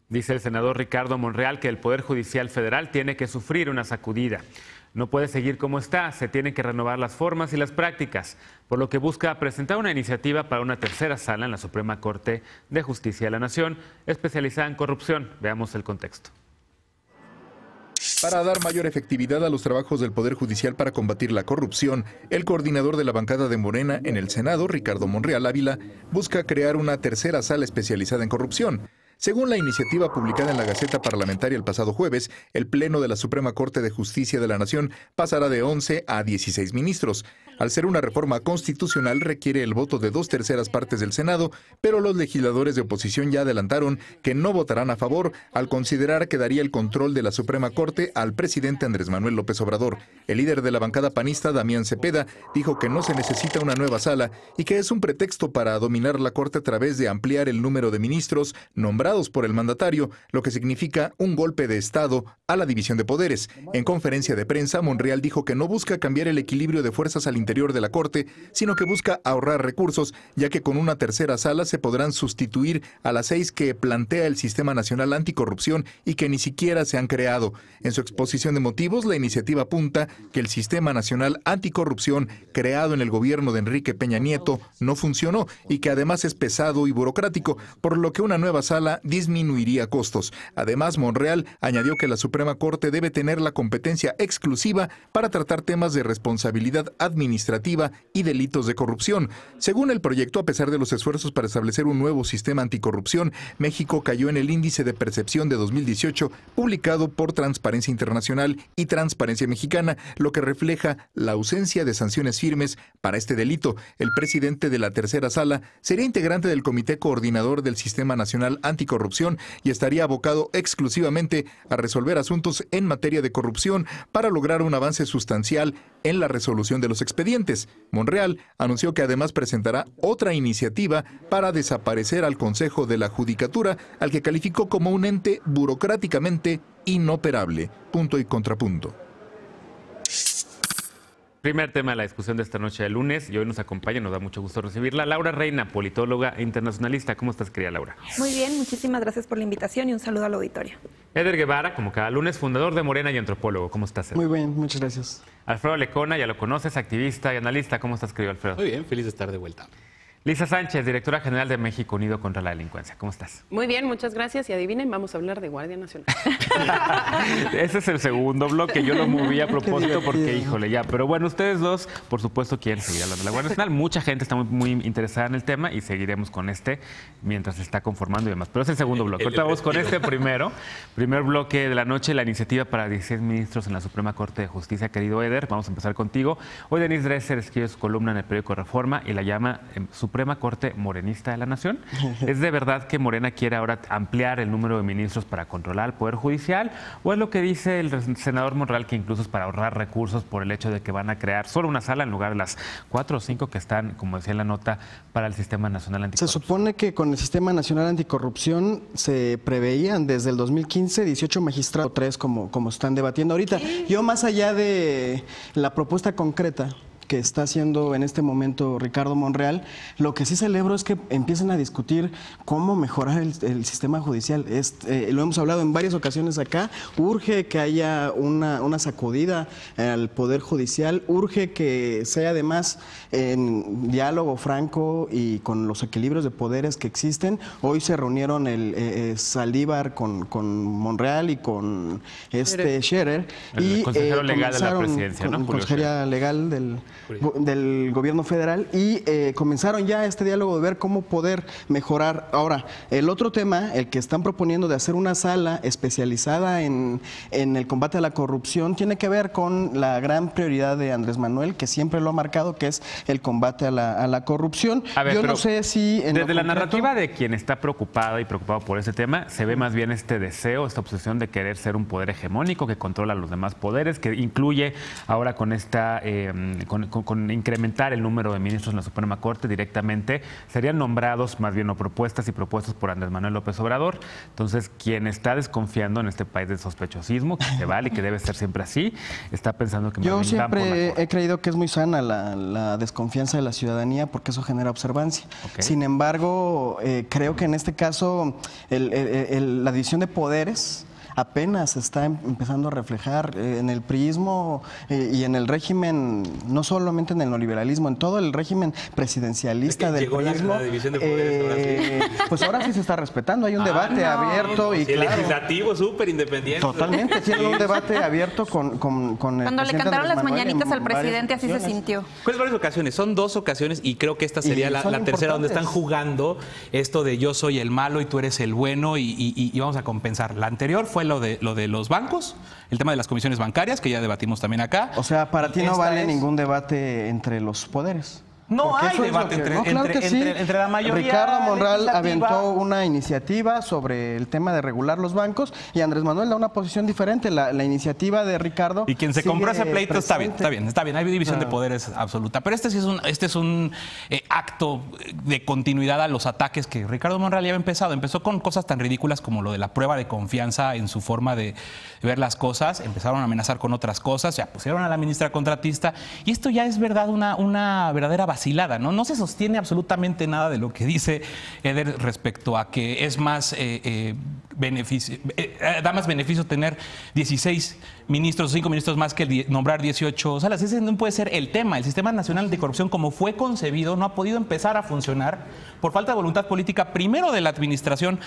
Dice el senador Ricardo Monreal que el Poder Judicial Federal tiene que sufrir una sacudida. No puede seguir como está, se tienen que renovar las formas y las prácticas, por lo que busca presentar una iniciativa para una tercera sala en la Suprema Corte de Justicia de la Nación, especializada en corrupción. Veamos el contexto. Para dar mayor efectividad a los trabajos del Poder Judicial para combatir la corrupción, el coordinador de la bancada de Morena en el Senado, Ricardo Monreal Ávila, busca crear una tercera sala especializada en corrupción. Según la iniciativa publicada en la Gaceta Parlamentaria el pasado jueves, el Pleno de la Suprema Corte de Justicia de la Nación pasará de 11 a 16 ministros. Al ser una reforma constitucional, requiere el voto de 2/3 partes del Senado, pero los legisladores de oposición ya adelantaron que no votarán a favor al considerar que daría el control de la Suprema Corte al presidente Andrés Manuel López Obrador. El líder de la bancada panista, Damián Cepeda, dijo que no se necesita una nueva sala y que es un pretexto para dominar la Corte a través de ampliar el número de ministros nombrados por el mandatario, lo que significa un golpe de Estado a la división de poderes. En conferencia de prensa, Monreal dijo que no busca cambiar el equilibrio de fuerzas al interior de la Corte, sino que busca ahorrar recursos, ya que con una tercera sala se podrán sustituir a las 6 que plantea el Sistema Nacional Anticorrupción y que ni siquiera se han creado. En su exposición de motivos, la iniciativa apunta que el Sistema Nacional Anticorrupción, creado en el gobierno de Enrique Peña Nieto, no funcionó y que además es pesado y burocrático, por lo que una nueva sala disminuiría costos. Además, Monreal añadió que la Suprema Corte debe tener la competencia exclusiva para tratar temas de responsabilidad administrativa y delitos de corrupción. Según el proyecto, a pesar de los esfuerzos para establecer un nuevo sistema anticorrupción, México cayó en el índice de percepción de 2018 publicado por Transparencia Internacional y Transparencia Mexicana, lo que refleja la ausencia de sanciones firmes para este delito. El presidente de la tercera sala sería integrante del Comité Coordinador del Sistema Nacional Anticorrupción y estaría abocado exclusivamente a resolver asuntos en materia de corrupción para lograr un avance sustancial en la resolución de los expedientes. Monreal anunció que además presentará otra iniciativa para desaparecer al Consejo de la Judicatura, al que calificó como un ente burocráticamente inoperable. Punto y contrapunto. Primer tema de la discusión de esta noche de lunes y hoy nos acompaña, nos da mucho gusto recibirla, Laura Reina, politóloga e internacionalista. ¿Cómo estás, querida Laura? Muy bien, muchísimas gracias por la invitación y un saludo al auditorio. Eder Guevara, como cada lunes, fundador de Morena y antropólogo. ¿Cómo estás, Eder? Muy bien, muchas gracias. Alfredo Lecona, ya lo conoces, activista y analista. ¿Cómo estás, querido Alfredo? Muy bien, feliz de estar de vuelta. Lisa Sánchez, directora general de México Unido contra la Delincuencia. ¿Cómo estás? Muy bien, muchas gracias. Y adivinen, vamos a hablar de Guardia Nacional. Ese es el segundo bloque. Yo lo moví a propósito porque, híjole, ya. Pero bueno, ustedes dos, por supuesto, quieren seguir hablando de la Guardia Nacional. Mucha gente está muy interesada en el tema y seguiremos con este mientras se está conformando y demás. Pero es el segundo bloque. Ahorita vamos con este primero. Primer bloque de la noche, la iniciativa para 16 ministros en la Suprema Corte de Justicia. Querido Eder, vamos a empezar contigo. Hoy Denise Dresser escribe su columna en el periódico Reforma y la llama Suprema Corte Morenista de la Nación. ¿Es de verdad que Morena quiere ahora ampliar el número de ministros para controlar el Poder Judicial? ¿O es lo que dice el senador Monreal, que incluso es para ahorrar recursos por el hecho de que van a crear solo una sala en lugar de las 4 o 5 que están, como decía en la nota, para el Sistema Nacional Anticorrupción? Se supone que con el Sistema Nacional Anticorrupción se preveían desde el 2015 18 magistrados, 3 como están debatiendo ahorita. Yo, más allá de la propuesta concreta que está haciendo en este momento Ricardo Monreal, lo que sí celebro es que empiecen a discutir cómo mejorar el sistema judicial. Lo hemos hablado en varias ocasiones acá, urge que haya una sacudida al Poder Judicial, urge que sea además en diálogo franco y con los equilibrios de poderes que existen. Hoy se reunieron Saldívar con Monreal y con Scherer. El consejero legal de la presidencia, ¿no? Consejería legal del gobierno federal y comenzaron ya este diálogo de ver cómo poder mejorar. Ahora, el otro tema, el que están proponiendo de hacer una sala especializada en el combate a la corrupción, tiene que ver con la gran prioridad de Andrés Manuel, que siempre lo ha marcado, que es el combate a la corrupción. A ver, yo no sé si... Desde la narrativa de quien está preocupada y preocupado por ese tema, se ve más bien este deseo, esta obsesión de querer ser un poder hegemónico que controla los demás poderes, que incluye ahora con esta con incrementar el número de ministros en la Suprema Corte directamente, serían nombrados más bien o propuestas por Andrés Manuel López Obrador. Entonces, quien está desconfiando en este país del sospechosismo, que se vale y que debe ser siempre así, está pensando que yo siempre he creído que es muy sana la desconfianza de la ciudadanía porque eso genera observancia. Okay. Sin embargo, creo que en este caso la división de poderes apenas se está empezando a reflejar en el priismo y en el régimen, no solamente en el neoliberalismo, en todo el régimen presidencialista del priismo. La división de poderes, ahora sí. Pues ahora sí se está respetando, hay un debate abierto y el legislativo súper independiente. Totalmente, tiene un debate abierto con el Cuando le cantaron las mañanitas al presidente, así se sintió. ¿Cuáles varias ocasiones? Son 2 ocasiones y creo que esta sería la tercera donde están jugando esto de yo soy el malo y tú eres el bueno y vamos a compensar. La anterior fue lo de los bancos, el tema de las comisiones bancarias, que ya debatimos también acá. O sea, para ti no vale ningún debate entre los poderes. No hay debate entre la mayoría. Ricardo Monreal aventó una iniciativa sobre el tema de regular los bancos y Andrés Manuel da una posición diferente. La iniciativa de Ricardo. Y quien se compró ese pleito está bien. Hay división de poderes absoluta. Pero este es un acto de continuidad a los ataques que Ricardo Monreal ya había empezado. Empezó con cosas tan ridículas como lo de la prueba de confianza en su forma de ver las cosas. Empezaron a amenazar con otras cosas. Ya pusieron a la ministra contratista. Y esto ya es verdad una verdadera vacilada, ¿no? No se sostiene absolutamente nada de lo que dice Eder respecto a que es más da más beneficio tener 16 ministros, 5 ministros más que nombrar 18 salas. Ese no puede ser el tema. El Sistema Nacional Anticorrupción, como fue concebido, no ha podido empezar a funcionar por falta de voluntad política, primero de la administración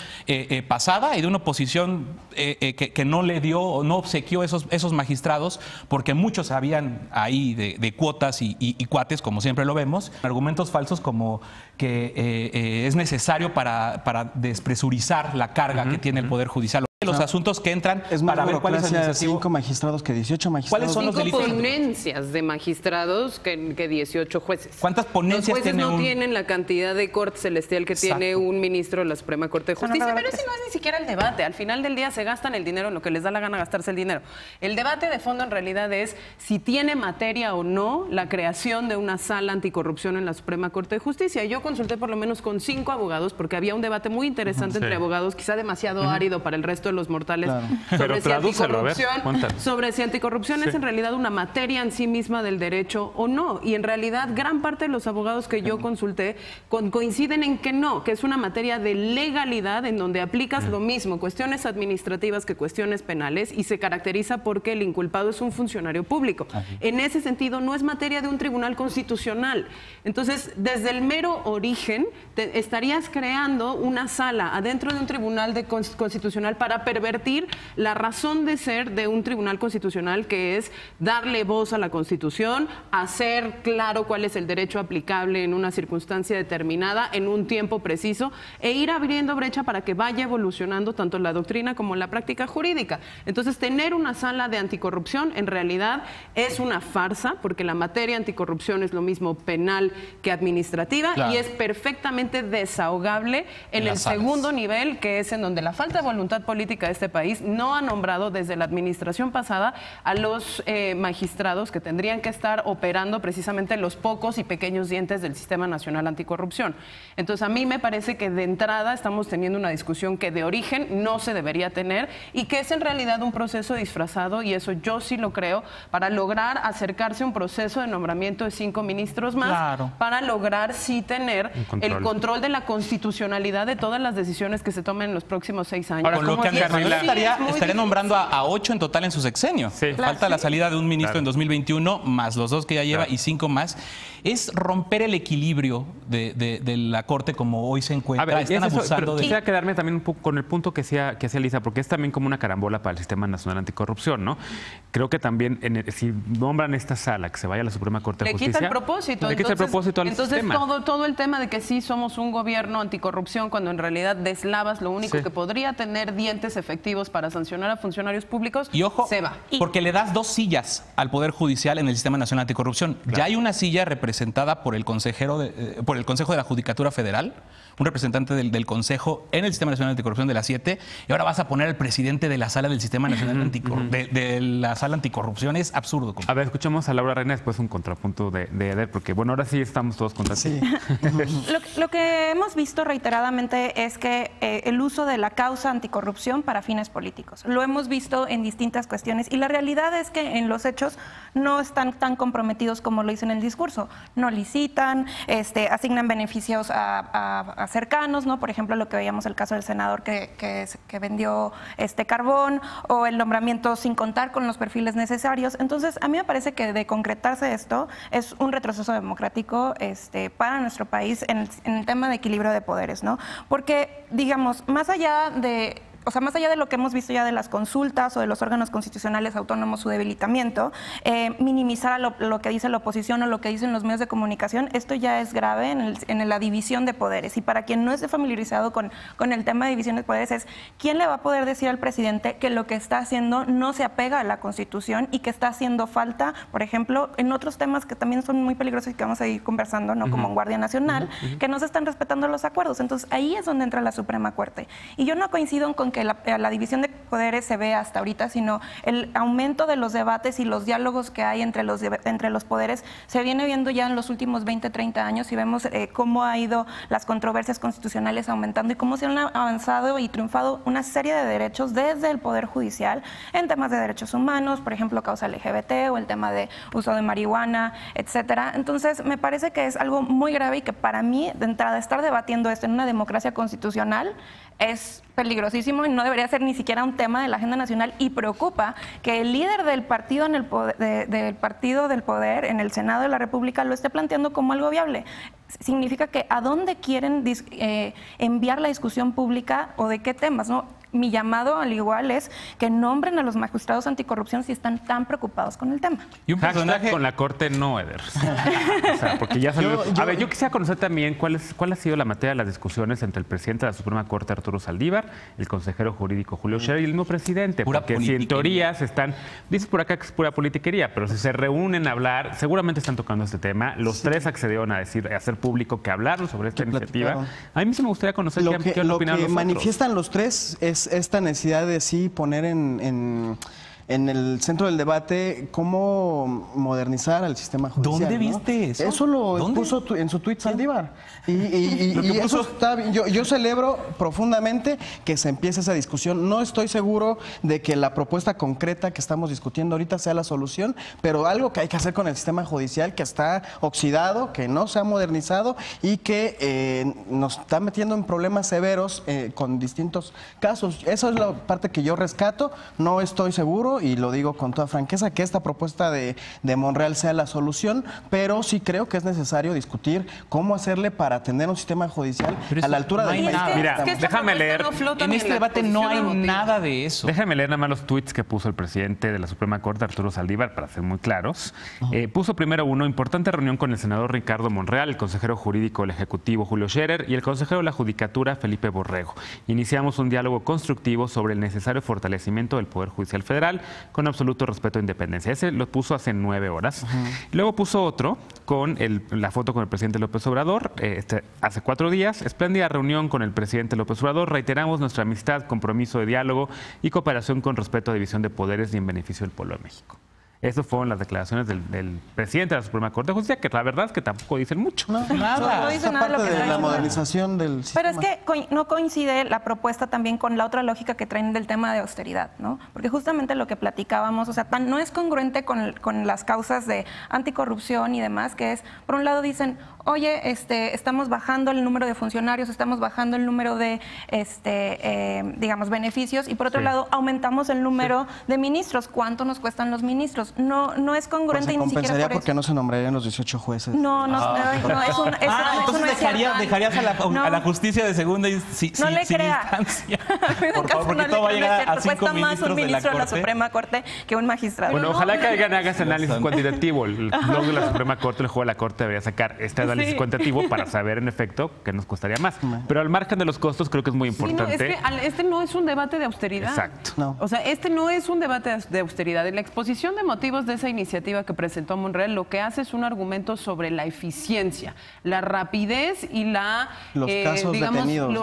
pasada y de una oposición que no le dio o no obsequió esos magistrados, porque muchos habían ahí de cuotas y cuates, como siempre lo vemos. Argumentos falsos como que es necesario para despresurizar la carga que tiene el Poder Judicial. Los asuntos que entran es para ver cuál es el administrativo. 5 magistrados que 18 magistrados. ¿Cuáles son los delitos? 5 ponencias de magistrados que 18 jueces. ¿Cuántas ponencias los jueces tiene no tienen la cantidad de corte celestial que tiene un ministro de la Suprema Corte de Justicia, pero ese no es ni siquiera el debate. Al final del día se gastan el dinero en lo que les da la gana gastarse el dinero. El debate de fondo en realidad es si tiene materia o no la creación de una sala anticorrupción en la Suprema Corte de Justicia. Yo consulté por lo menos con 5 abogados porque había un debate muy interesante entre abogados, quizá demasiado árido para el resto de los mortales. Pero tradúcelo, a ver, cuéntanos. Sobre si anticorrupción es en realidad una materia en sí misma del derecho o no. Y en realidad gran parte de los abogados que yo consulté coinciden en que no, que es una materia de legalidad en donde aplicas lo mismo, cuestiones administrativas que cuestiones penales, y se caracteriza porque el inculpado es un funcionario público. En ese sentido no es materia de un tribunal constitucional. Entonces, desde el mero origen, estarías creando una sala adentro de un tribunal constitucional para pervertir la razón de ser de un tribunal constitucional, que es darle voz a la Constitución, hacer claro cuál es el derecho aplicable en una circunstancia determinada, en un tiempo preciso, e ir abriendo brecha para que vaya evolucionando tanto la doctrina como la práctica jurídica. Entonces, tener una sala de anticorrupción en realidad es una farsa, porque la materia anticorrupción es lo mismo penal que administrativa, y es perfectamente desahogable en el segundo nivel, que es en donde la falta de voluntad política de este país no ha nombrado desde la administración pasada a los magistrados que tendrían que estar operando precisamente los pocos y pequeños dientes del Sistema Nacional Anticorrupción. Entonces, a mí me parece que de entrada estamos teniendo una discusión que de origen no se debería tener y que es en realidad un proceso disfrazado, y eso yo sí lo creo, para lograr acercarse a un proceso de nombramiento de 5 ministros más, para lograr sí tener el control de la constitucionalidad de todas las decisiones que se tomen en los próximos 6 años. Ahora, con lo que estaría nombrando a 8 en total en su sexenio. Falta la salida de un ministro en 2021, más los 2 que ya lleva y 5 más. Es romper el equilibrio de la Corte como hoy se encuentra. A ver, están abusando de... Quisiera quedarme también un poco con el punto que hacía Lisa, porque es también como una carambola para el Sistema Nacional Anticorrupción, ¿no? Creo que también, si nombran esta sala que se vaya a la Suprema Corte de Justicia... Le quita el propósito. Le quita el propósito al sistema. Entonces, todo el tema de que sí somos un gobierno anticorrupción, cuando en realidad deslavas lo único que podría tener dientes dientes efectivos para sancionar a funcionarios públicos, y ojo, se va. porque le das 2 sillas al Poder Judicial en el Sistema Nacional Anticorrupción. Claro. Ya hay una silla representada por el Consejo de la Judicatura Federal, un representante del Consejo en el Sistema Nacional Anticorrupción de la 7, y ahora vas a poner al presidente de la Sala del Sistema Nacional de la Sala Anticorrupción. Es absurdo. A ver, escuchamos a Laura Reina, después un contrapunto de Eder, porque bueno, ahora sí estamos todos contra ti. Lo que hemos visto reiteradamente es que el uso de la causa anticorrupción para fines políticos. Lo hemos visto en distintas cuestiones y la realidad es que en los hechos no están tan comprometidos como lo dicen en el discurso. No licitan, asignan beneficios a cercanos, ¿no? Por ejemplo, lo que veíamos el caso del senador que vendió carbón, o el nombramiento sin contar con los perfiles necesarios. Entonces, a mí me parece que de concretarse esto es un retroceso democrático para nuestro país en el tema de equilibrio de poderes, ¿no? Porque, digamos, más allá de lo que hemos visto ya de las consultas o de los órganos constitucionales autónomos, su debilitamiento, minimizar lo que dice la oposición o lo que dicen los medios de comunicación, esto ya es grave en la división de poderes. Y para quien no esté familiarizado con el tema de división de poderes, es quién le va a poder decir al presidente que lo que está haciendo no se apega a la Constitución y que está haciendo falta, por ejemplo, en otros temas que también son muy peligrosos y que vamos a ir conversando, ¿no? Como en Guardia Nacional, que no se están respetando los acuerdos. Entonces, ahí es donde entra la Suprema Corte. Y yo no coincido con que la división de poderes se ve hasta ahorita, sino el aumento de los debates y los diálogos que hay entre los poderes se viene viendo ya en los últimos 20, 30 años y vemos cómo ha ido las controversias constitucionales aumentando y cómo se han avanzado y triunfado una serie de derechos desde el Poder Judicial en temas de derechos humanos, por ejemplo, causa LGBT o el tema de uso de marihuana, etcétera. Entonces, me parece que es algo muy grave y que para mí, de entrada, estar debatiendo esto en una democracia constitucional es peligrosísimo y no debería ser ni siquiera un tema de la agenda nacional, y preocupa que el líder del partido del partido del poder en el Senado de la República lo esté planteando como algo viable. Significa que a dónde quieren enviar la discusión pública o de qué temas, ¿no? Mi llamado, al igual, es que nombren a los magistrados anticorrupción si están tan preocupados con el tema. Y un personaje con la Corte no, Eder. O sea, porque ya salió. A ver, yo quisiera conocer también cuál ha sido la materia de las discusiones entre el presidente de la Suprema Corte, Arturo Saldívar, el consejero jurídico Julio Scherer y el mismo presidente. Porque si en teoría se están, dices por acá que es pura politiquería, pero si se reúnen a hablar, seguramente están tocando este tema. Los tres accedieron a hacer público que hablaron sobre esta iniciativa. A mí sí me gustaría conocer qué lo opinan que los manifiestan los tres es esta necesidad de sí poner en el centro del debate cómo modernizar al sistema judicial. ¿Dónde viste eso? Eso lo puso en su tuit Saldívar. Y eso está bien. Yo celebro profundamente que se empiece esa discusión. No estoy seguro de que la propuesta concreta que estamos discutiendo ahorita sea la solución, pero algo que hay que hacer con el sistema judicial que está oxidado, que no se ha modernizado y que nos está metiendo en problemas severos con distintos casos. Esa es la parte que yo rescato. No estoy seguro, y lo digo con toda franqueza, que esta propuesta de Monreal sea la solución, pero sí creo que es necesario discutir cómo hacerle para tener un sistema judicial a la altura del país. Mira, déjame leer. En este debate no hay nada de eso. Déjame leer nada más los tweets que puso el presidente de la Suprema Corte, Arturo Saldívar, para ser muy claros. Puso primero uno: importante reunión con el senador Ricardo Monreal, el consejero jurídico del Ejecutivo Julio Scherer y el consejero de la Judicatura Felipe Borrego. Iniciamos un diálogo constructivo sobre el necesario fortalecimiento del Poder Judicial Federal con absoluto respeto e independencia. Ese lo puso hace 9 horas. Luego puso otro con la foto con el presidente López Obrador, hace 4 días. Espléndida reunión con el presidente López Obrador. Reiteramos nuestra amistad, compromiso de diálogo y cooperación con respeto a división de poderes y en beneficio del pueblo de México. Esas fueron las declaraciones del presidente de la Suprema Corte de Justicia, que la verdad es que tampoco dicen mucho. Nada. No dice nada parte de la modernización del sistema. Pero es que no coincide la propuesta también con la otra lógica que traen del tema de austeridad, ¿no? Porque justamente lo que platicábamos, o sea, no es congruente con las causas de anticorrupción y demás, que es, por un lado dicen, oye, estamos bajando el número de funcionarios, estamos bajando el número de, digamos, beneficios, y por otro lado aumentamos el número de ministros. ¿Cuánto nos cuestan los ministros? No es congruente, pues y ni siquiera compensaría por porque eso no se nombrarían los 18 jueces. Entonces dejarías a la justicia de segunda instancia. No le crea. Por favor, porque todo va a llegar a 5 más un ministro de la Corte. Suprema Corte que un magistrado. Bueno, ojalá que alguien haga ese análisis cuantitativo. El blog de la Suprema Corte, el juego de la Corte, debería sacar este análisis cuantitativo para saber en efecto qué nos costaría más. Pero al margen de los costos creo que es muy importante. Sí, no, es que este no es un debate de austeridad. Exacto. No. O sea, este no es un debate de austeridad. En la exposición de motivos de esa iniciativa que presentó Monreal, lo que hace es un argumento sobre la eficiencia, la rapidez y los casos detenidos,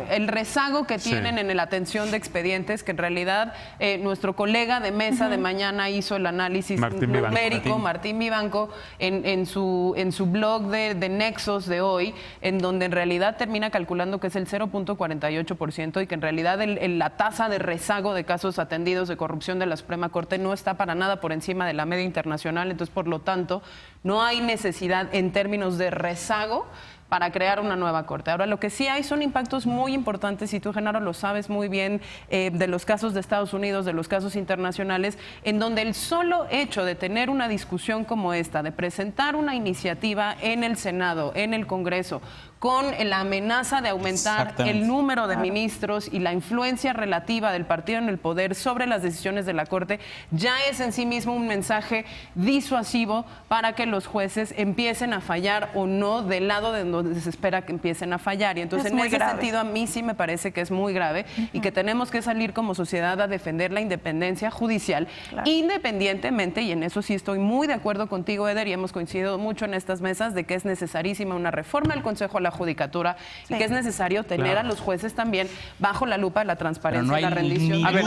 el rezago que tienen en la atención de expedientes, que en realidad nuestro colega de mesa de mañana hizo el análisis numérico, Martín Vivanco, en su blog de Nexos de hoy, en donde en realidad termina calculando que es el 0.48% y que en realidad la tasa de rezago de casos atendidos de corrupción de la Suprema Corte no está para nada por encima de la media internacional. Entonces, por lo tanto, no hay necesidad en términos de rezago para crear una nueva corte. Ahora, lo que sí hay son impactos muy importantes, y tú, Genaro, lo sabes muy bien, de los casos de Estados Unidos, de los casos internacionales, en donde el solo hecho de tener una discusión como esta, de presentar una iniciativa en el Senado, en el Congreso, con la amenaza de aumentar el número de ministros y la influencia relativa del partido en el poder sobre las decisiones de la Corte, ya es en sí mismo un mensaje disuasivo para que los jueces empiecen a fallar o no del lado de donde se espera que empiecen a fallar. Y entonces, en ese sentido, a mí sí me parece que es muy grave y que tenemos que salir como sociedad a defender la independencia judicial, independientemente, y en eso sí estoy muy de acuerdo contigo, Eder, y hemos coincidido mucho en estas mesas, de que es necesarísima una reforma del Consejo de la Judicatura y que es necesario tener a los jueces también bajo la lupa de la transparencia y la rendición. A ver,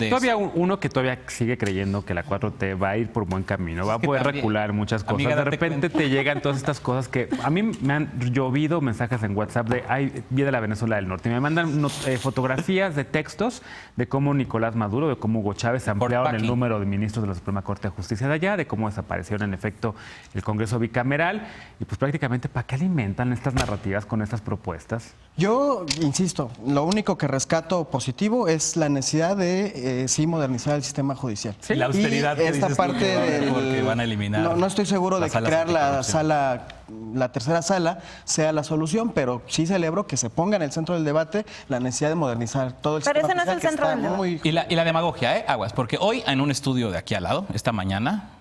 todavía uno que todavía sigue creyendo que la 4T va a ir por buen camino, va a poder recular muchas cosas. De repente te llegan todas estas cosas que a mí me han llovido mensajes en WhatsApp de viene la Venezuela del Norte. Y me mandan fotografías de textos de cómo Nicolás Maduro, de cómo Hugo Chávez ampliaron el número de ministros de la Suprema Corte de Justicia de allá, de cómo desaparecieron en efecto el Congreso bicameral. Y pues prácticamente, ¿para qué alimentan estas narrativas con estas propuestas? Yo insisto, lo único que rescato positivo es la necesidad de sí modernizar el sistema judicial. Sí, la austeridad y esta parte porque van a eliminar. No estoy seguro de que crear la tercera sala sea la solución, pero sí celebro que se ponga en el centro del debate la necesidad de modernizar todo el sistema judicial. Pero ese no es el centro del debate. Y la demagogia, aguas, porque hoy en un estudio de aquí al lado, esta mañana,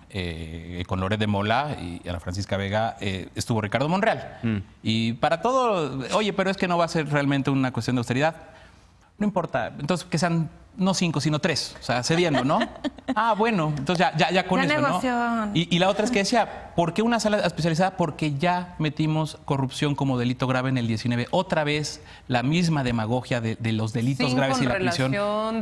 con Loret de Mola y Ana Francisca Vega, estuvo Ricardo Monreal. Y para todo, oye, pero es que no va a ser realmente una cuestión de austeridad. No importa, entonces que sean no 5, sino 3, o sea, cediendo, ¿no? Bueno, entonces ya con eso, ¿no? Y la otra es que decía, ¿por qué una sala especializada? Porque ya metimos corrupción como delito grave en el 19. Otra vez la misma demagogia de los delitos graves y la prisión.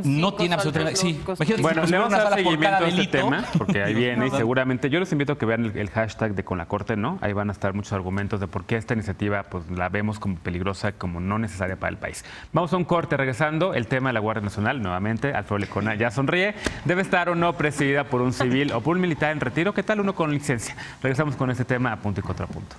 No tiene absolutamente... Sí, bueno, le vamos a dar seguimiento a este tema, porque ahí viene y seguramente... Yo les invito a que vean el hashtag de Con la Corte, ¿no? Ahí van a estar muchos argumentos de por qué esta iniciativa pues la vemos como peligrosa, como no necesaria para el país. Vamos a un corte, regresando, el tema de la Guardia Nacional, nuevamente. Alfredo Lecona ya sonríe. ¿Debe estar o no presidida por un civil o por un militar en retiro? ¿Qué tal uno con licencia? Regresamos con este tema a punto y contrapunto.